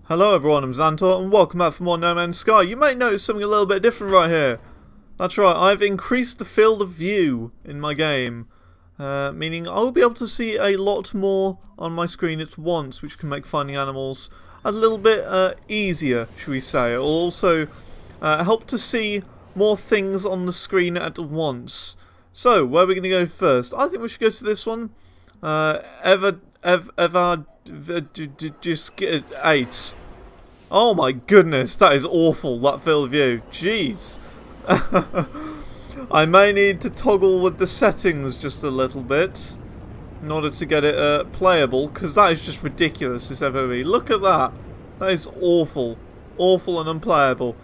Hello everyone, I'm Zantor and welcome back for more No Man's Sky. You may notice something a little bit different right here. That's right, I've increased the field of view in my game. Meaning I'll be able to see a lot more on my screen at once, which can make finding animals a little bit easier, should we say. It will also help to see more things on the screen at once. So, where are we going to go first? I think we should go to this one. Just get 8. Oh my goodness, that is awful, that field of view. Jeez. I may need to toggle with the settings just a little bit in order to get it playable, because that is just ridiculous, this FOV. Look at that. That is awful. Awful and unplayable.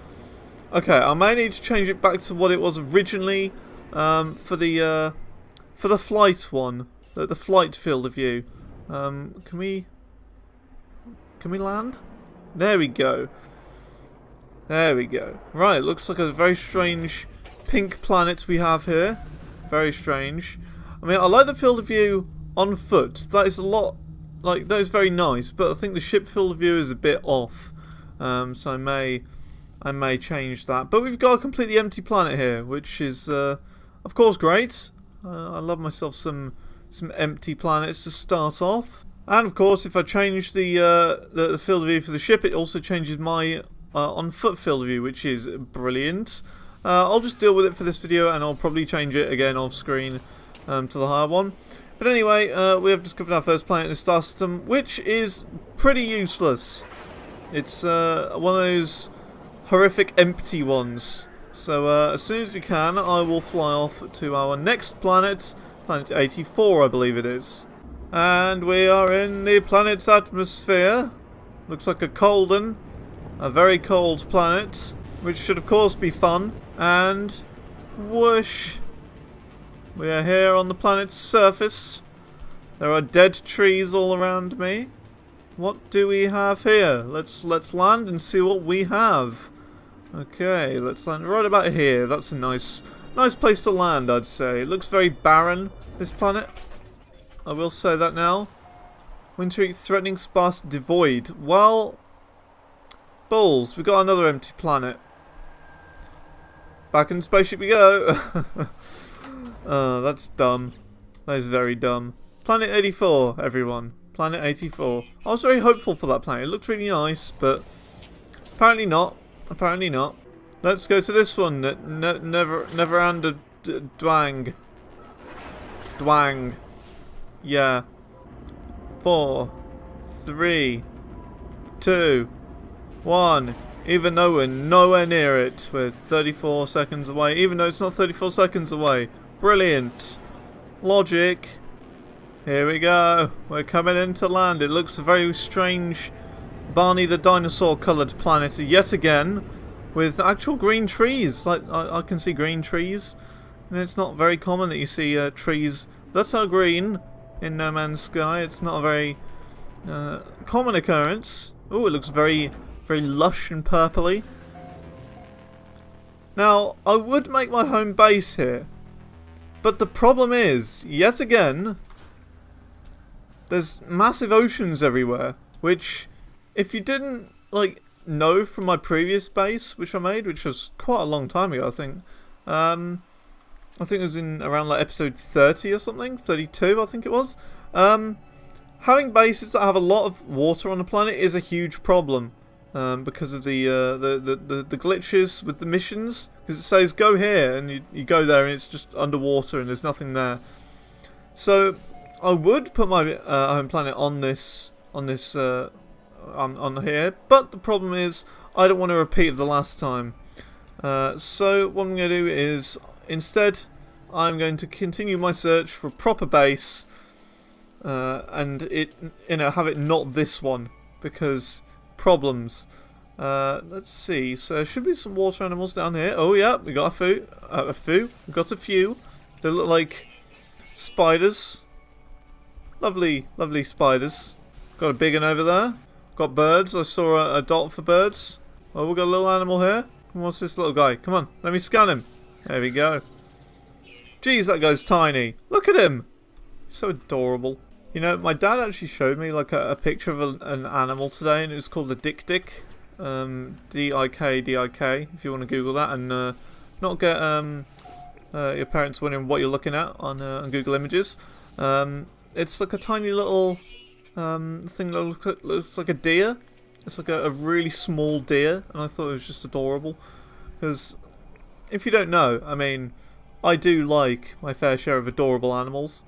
Okay, I may need to change it back to what it was originally for the flight one. The flight field of view. Can we land? There we go. There we go. Right, looks like a very strange pink planet we have here. Very strange. I mean, I like the field of view on foot. That is a lot, like, that is very nice, but I think the ship field of view is a bit off. So I may change that. But we've got a completely empty planet here, which is, of course, great. I love myself some empty planets to start off. And of course, if I change the field of view for the ship, it also changes my on foot field of view, which is brilliant. I'll just deal with it for this video, and I'll probably change it again off screen to the higher one. But anyway, we have discovered our first planet in the star system, which is pretty useless. It's one of those horrific empty ones. So as soon as we can, I will fly off to our next planet, planet 84, I believe it is. And we are in the planet's atmosphere. Looks like a cold one. A very cold planet, which should of course be fun. And whoosh, we are here on the planet's surface. There are dead trees all around me. What do we have here? Let's land and see what we have. Okay, let's land right about here. That's a nice place to land, I'd say. It looks very barren, this planet. I will say that now. Wintry, threatening, sparse, devoid. Well, balls, we've got another empty planet. Back in the spaceship we go. That's dumb. That is very dumb. Planet 84, everyone. Planet 84. I was very hopeful for that planet. It looked really nice, but apparently not. Apparently not. Let's go to this one. Never under Dwang. Dwang. Yeah. 4, 3, 2, 1. Even though we're nowhere near it, we're 34 seconds away. Even though it's not 34 seconds away. Brilliant. Logic. Here we go. We're coming in to land. It looks a very strange Barney the dinosaur coloured planet yet again. With actual green trees. Like I can see green trees. And it's not very common that you see trees that are green in No Man's Sky. It's not a very common occurrence. Oh, it looks very lush and purpley. Now, I would make my home base here, but the problem is, yet again, there's massive oceans everywhere, which, if you didn't, like, know from my previous base, which I made, which was quite a long time ago, I think it was in around like episode 30 or something, 32 I think it was. Having bases that have a lot of water on the planet is a huge problem because of the glitches with the missions. Because it says go here and you go there and it's just underwater and there's nothing there. So I would put my home planet on this on here, but the problem is I don't want to repeat the last time. So what I'm going to do is, instead, I'm going to continue my search for a proper base, and have it not this one, because problems. Let's see. So there should be some water animals down here. Oh yeah, we got We got a few. They look like spiders. Lovely, lovely spiders. Got a big one over there. Got birds. I saw a dot for birds. Oh, we've got a little animal here. What's this little guy? Come on, let me scan him. There we go. Jeez, that guy's tiny. Look at him. So adorable. You know, my dad actually showed me like a picture of an animal today, and it was called a dik-dik. D-I-K-D-I-K, if you want to Google that, and not get your parents wondering what you're looking at on Google Images. It's like a tiny little thing that looks like a deer. It's like a really small deer, and I thought it was just adorable. Because, if you don't know, I mean, I do like my fair share of adorable animals.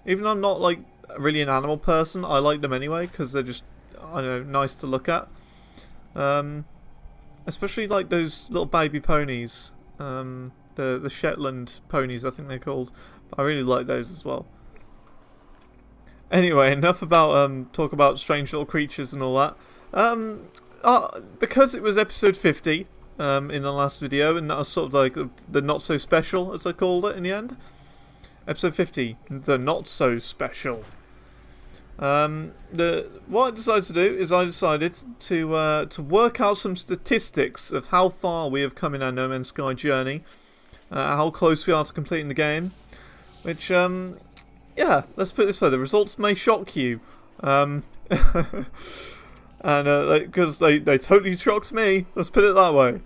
Even though I'm not like really an animal person, I like them anyway, because they're just, I don't know, nice to look at. Especially like those little baby ponies, the Shetland ponies, I think they're called. I really like those as well. Anyway, enough about talk about strange little creatures and all that. Because it was episode 50 in the last video, and that was sort of like the not so special, as I called it in the end. Episode 50, the not so special. What I decided to do is I decided to work out some statistics of how far we have come in our No Man's Sky journey, how close we are to completing the game, which yeah, let's put it this way: the results may shock you, and because they totally shocked me. Let's put it that way.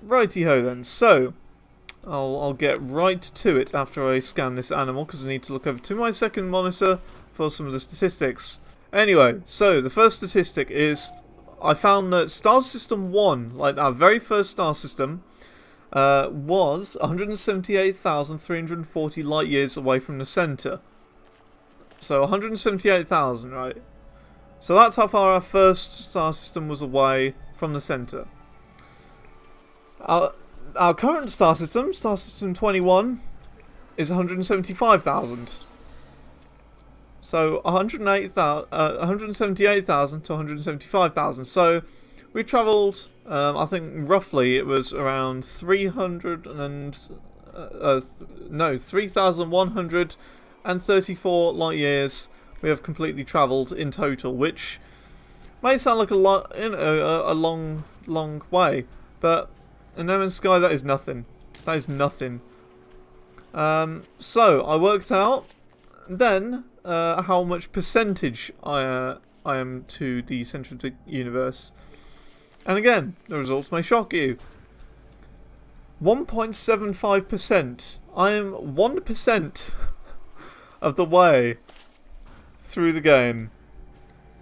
Righty ho then. So I'll get right to it after I scan this animal, because I need to look over to my second monitor for some of the statistics. Anyway, so the first statistic is I found that Star System 1, like our very first star system, was 178,340 light years away from the centre. So 178,000, right? So that's how far our first star system was away from the centre. Our current star system, Star System 21, is 175,000. So 178,000 to 175,000. So we travelled, I think roughly it was around 3,134 light years we have completely travelled in total, which may sound like a lot, a long way, but in No Man's Sky that is nothing. That is nothing. So I worked out then how much percentage I am to the centre of the universe. And again, the results may shock you. 1.75%. I am 1% of the way through the game.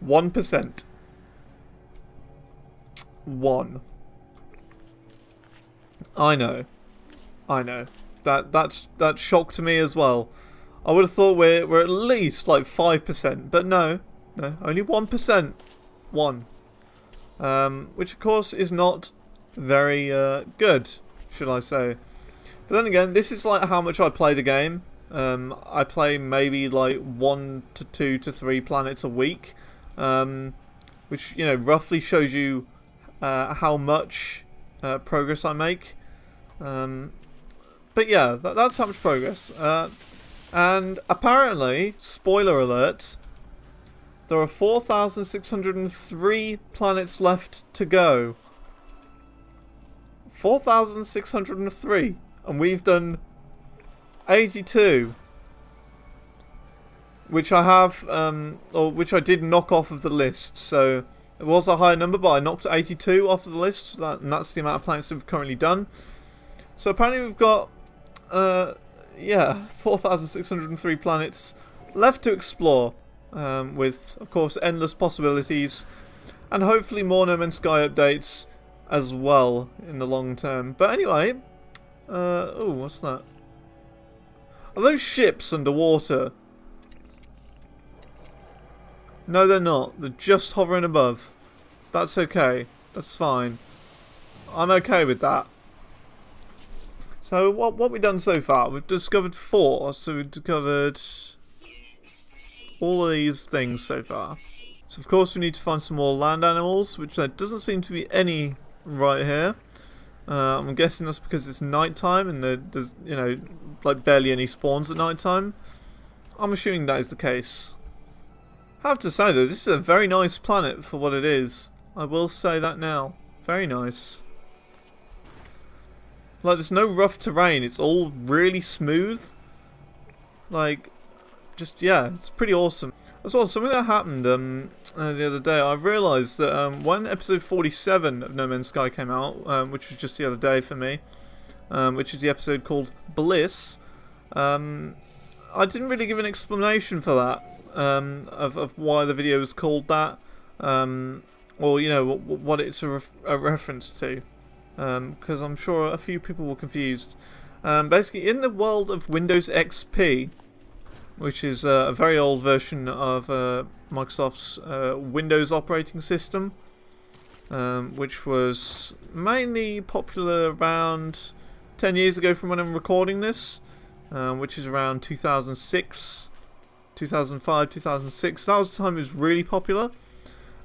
1%. 1. I know. That shocked me as well. I would have thought we're at least like 5%, but no, only 1%. 1. Which of course is not very good, should I say. But then again, this is like how much I play the game. I play maybe like 1 to 2 to 3 planets a week, which, you know, roughly shows you how much progress I make. But yeah, that's how much progress. And apparently, spoiler alert, there are 4,603 planets left to go. 4,603, and we've done 82, which I have, or which I did knock off of the list. So it was a higher number, but I knocked 82 off of the list, and that's the amount of planets that we've currently done. So apparently we've got, yeah, 4,603 planets left to explore, with, of course, endless possibilities, and hopefully more No Man's Sky updates as well in the long term. But anyway, oh, what's that? Are those ships underwater? No, they're not. They're just hovering above. That's okay. That's fine. I'm okay with that. So what we've done so far? We've discovered 4. So we've discovered all of these things so far. So of course we need to find some more land animals, which there doesn't seem to be any right here. I'm guessing that's because it's night time and there's, you know, like barely any spawns at night time. I'm assuming that is the case. I have to say though, this is a very nice planet for what it is. I will say that now. Very nice. Like, there's no rough terrain. It's all really smooth. Like, just, yeah, it's pretty awesome. As well, something that happened the other day, I realised that when episode 47 of No Man's Sky came out, which was just the other day for me, which is the episode called Bliss, I didn't really give an explanation for that, of why the video was called that, or, you know, what it's a reference to, because I'm sure a few people were confused. Basically, in the world of Windows XP, which is a very old version of Microsoft's Windows operating system, which was mainly popular around 10 years ago from when I'm recording this, which is around 2006, 2005, 2006. That was the time it was really popular.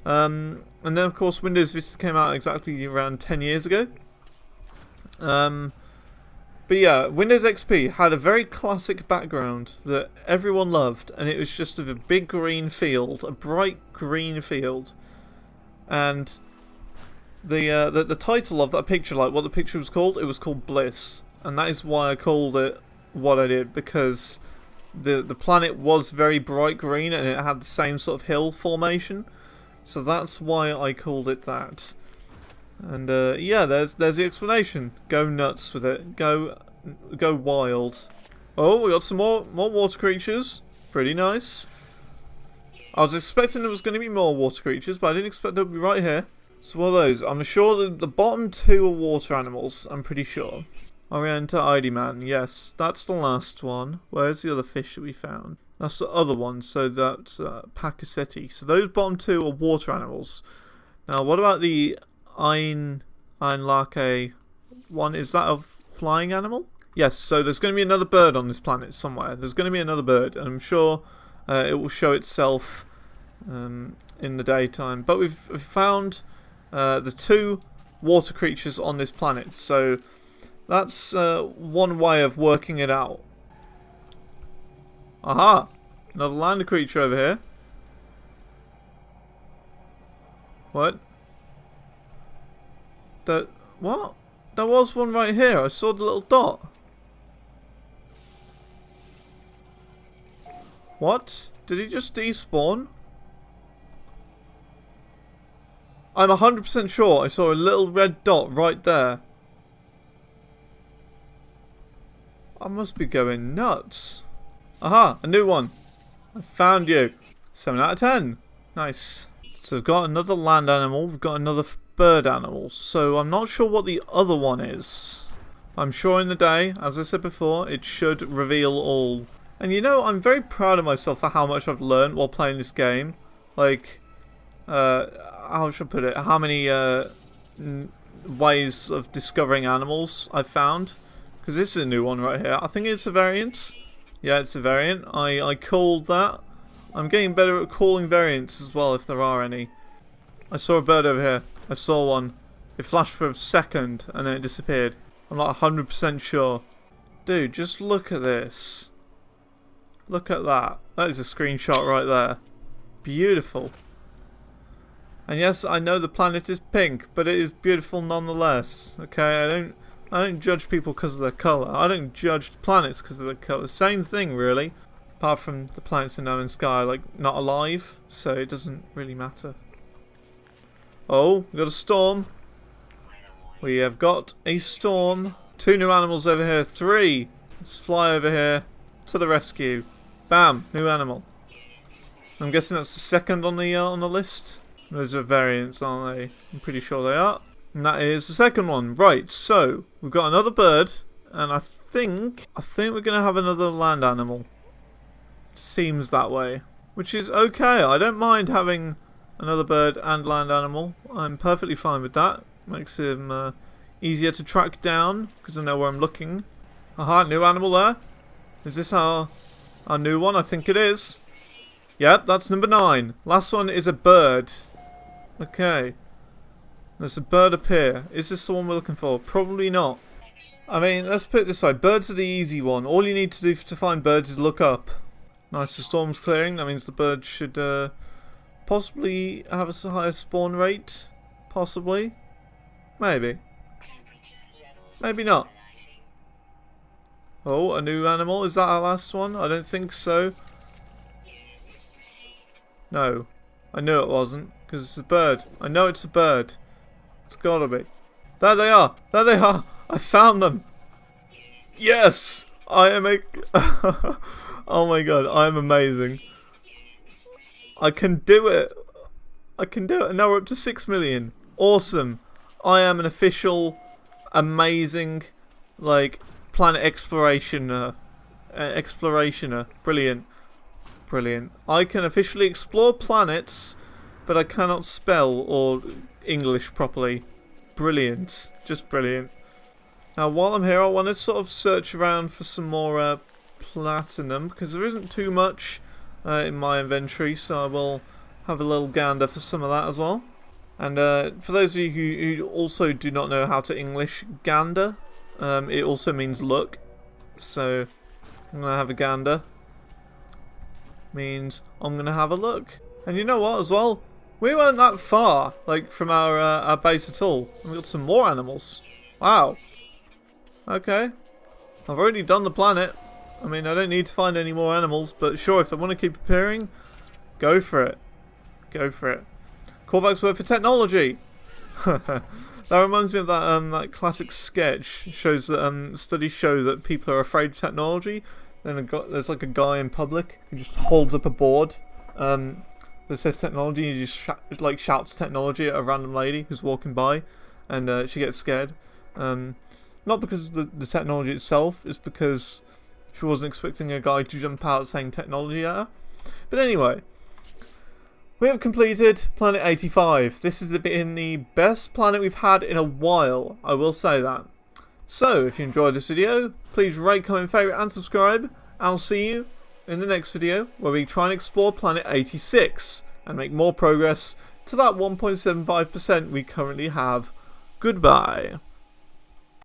And then, of course, Windows Vista came out exactly around 10 years ago. But yeah, Windows XP had a very classic background that everyone loved, and it was just of a big green field, a bright green field. And the title of that picture, like what the picture was called, it was called Bliss. And that is why I called it what I did, because the planet was very bright green and it had the same sort of hill formation. So that's why I called it that. And yeah, there's the explanation. Go nuts with it. Go wild. Oh, we got some more water creatures. Pretty nice. I was expecting there was going to be more water creatures, but I didn't expect they would be right here. So what are those? I'm sure that the bottom two are water animals. I'm pretty sure. Orienta ID Man. Yes, that's the last one. Where's the other fish that we found? That's the other one. So that's Pacassetti. So those bottom two are water animals. Now, what about the Einlake one? Is that a flying animal? Yes, so there's going to be another bird on this planet somewhere. There's going to be another bird, and I'm sure it will show itself in the daytime. But we've found the two water creatures on this planet, so that's one way of working it out. Aha! Another land creature over here. What? What? There was one right here. I saw the little dot. What? Did he just despawn? I'm 100% sure I saw a little red dot right there. I must be going nuts. Aha, a new one. I found you. 7 out of 10. Nice. So we've got another land animal. We've got another bird animal. So I'm not sure what the other one is. I'm sure in the day, as I said before, it should reveal all. And you know, I'm very proud of myself for how much I've learned while playing this game. Like, how should I put it? How many ways of discovering animals I've found. Because this is a new one right here. I think it's a variant. Yeah, it's a variant. I called that. I'm getting better at calling variants as well, if there are any. I saw a bird over here. I saw one. It flashed for a second and then it disappeared. I'm not 100% sure. Dude, just look at this. Look at that. That is a screenshot right there. Beautiful. And yes, I know the planet is pink, but it is beautiful nonetheless. Okay, I don't judge people because of their colour. I don't judge planets because of their colour. Same thing, really. Apart from the planets in No Man's Sky, like, not alive, so it doesn't really matter. Oh, we got a storm. We have got a storm. 2 new animals over here. 3. Let's fly over here to the rescue. Bam, new animal. I'm guessing that's the second on the list. Those are variants, aren't they? I'm pretty sure they are. And that is the second one. Right, so we've got another bird, and I think we're gonna have another land animal. Seems that way, which is okay. I don't mind having another bird and land animal. I'm perfectly fine with that. Makes him easier to track down because I know where I'm looking. Aha, new animal there. Is this our new one? I think it is. Yep, that's number 9. Last one is a bird. Okay. There's a bird up here. Is this the one we're looking for? Probably not. I mean, let's put it this way. Birds are the easy one. All you need to do to find birds is look up. Nice, the storm's clearing. That means the bird should possibly have a higher spawn rate. Possibly. Maybe. Maybe not. Oh, a new animal. Is that our last one? I don't think so. No. I knew it wasn't, because it's a bird. I know it's a bird. It's gotta be. There they are! There they are! I found them! Yes! I am a... Oh my god, I am amazing. I can do it! I can do it! And now we're up to 6 million. Awesome. I am an official, amazing, like, planet explorationer. Brilliant. Brilliant. I can officially explore planets, but I cannot spell or English properly. Brilliant. Just brilliant. Now, while I'm here, I want to sort of search around for some more platinum, because there isn't too much in my inventory, so I will have a little gander for some of that as well. And for those of you who also do not know how to English gander, it also means look. So I'm going to have a gander. Means I'm going to have a look. And you know what as well? We weren't that far, like, from our base at all. We've got some more animals. Wow. Okay. I've already done the planet. I mean, I don't need to find any more animals, but sure, if they want to keep appearing, go for it. Go for it. Callback's word for technology. That reminds me of that classic sketch. It shows that studies show that people are afraid of technology. Then there's like a guy in public who just holds up a board that says technology, and he just like shouts technology at a random lady who's walking by, and she gets scared. Not because of the technology itself, it's because she wasn't expecting a guy to jump out saying technology at her. But anyway, we have completed Planet 85. This has been the best planet we've had in a while, I will say that. So, if you enjoyed this video, please rate, comment, favourite and subscribe. I'll see you in the next video where we try and explore Planet 86 and make more progress to that 1.75% we currently have. Goodbye.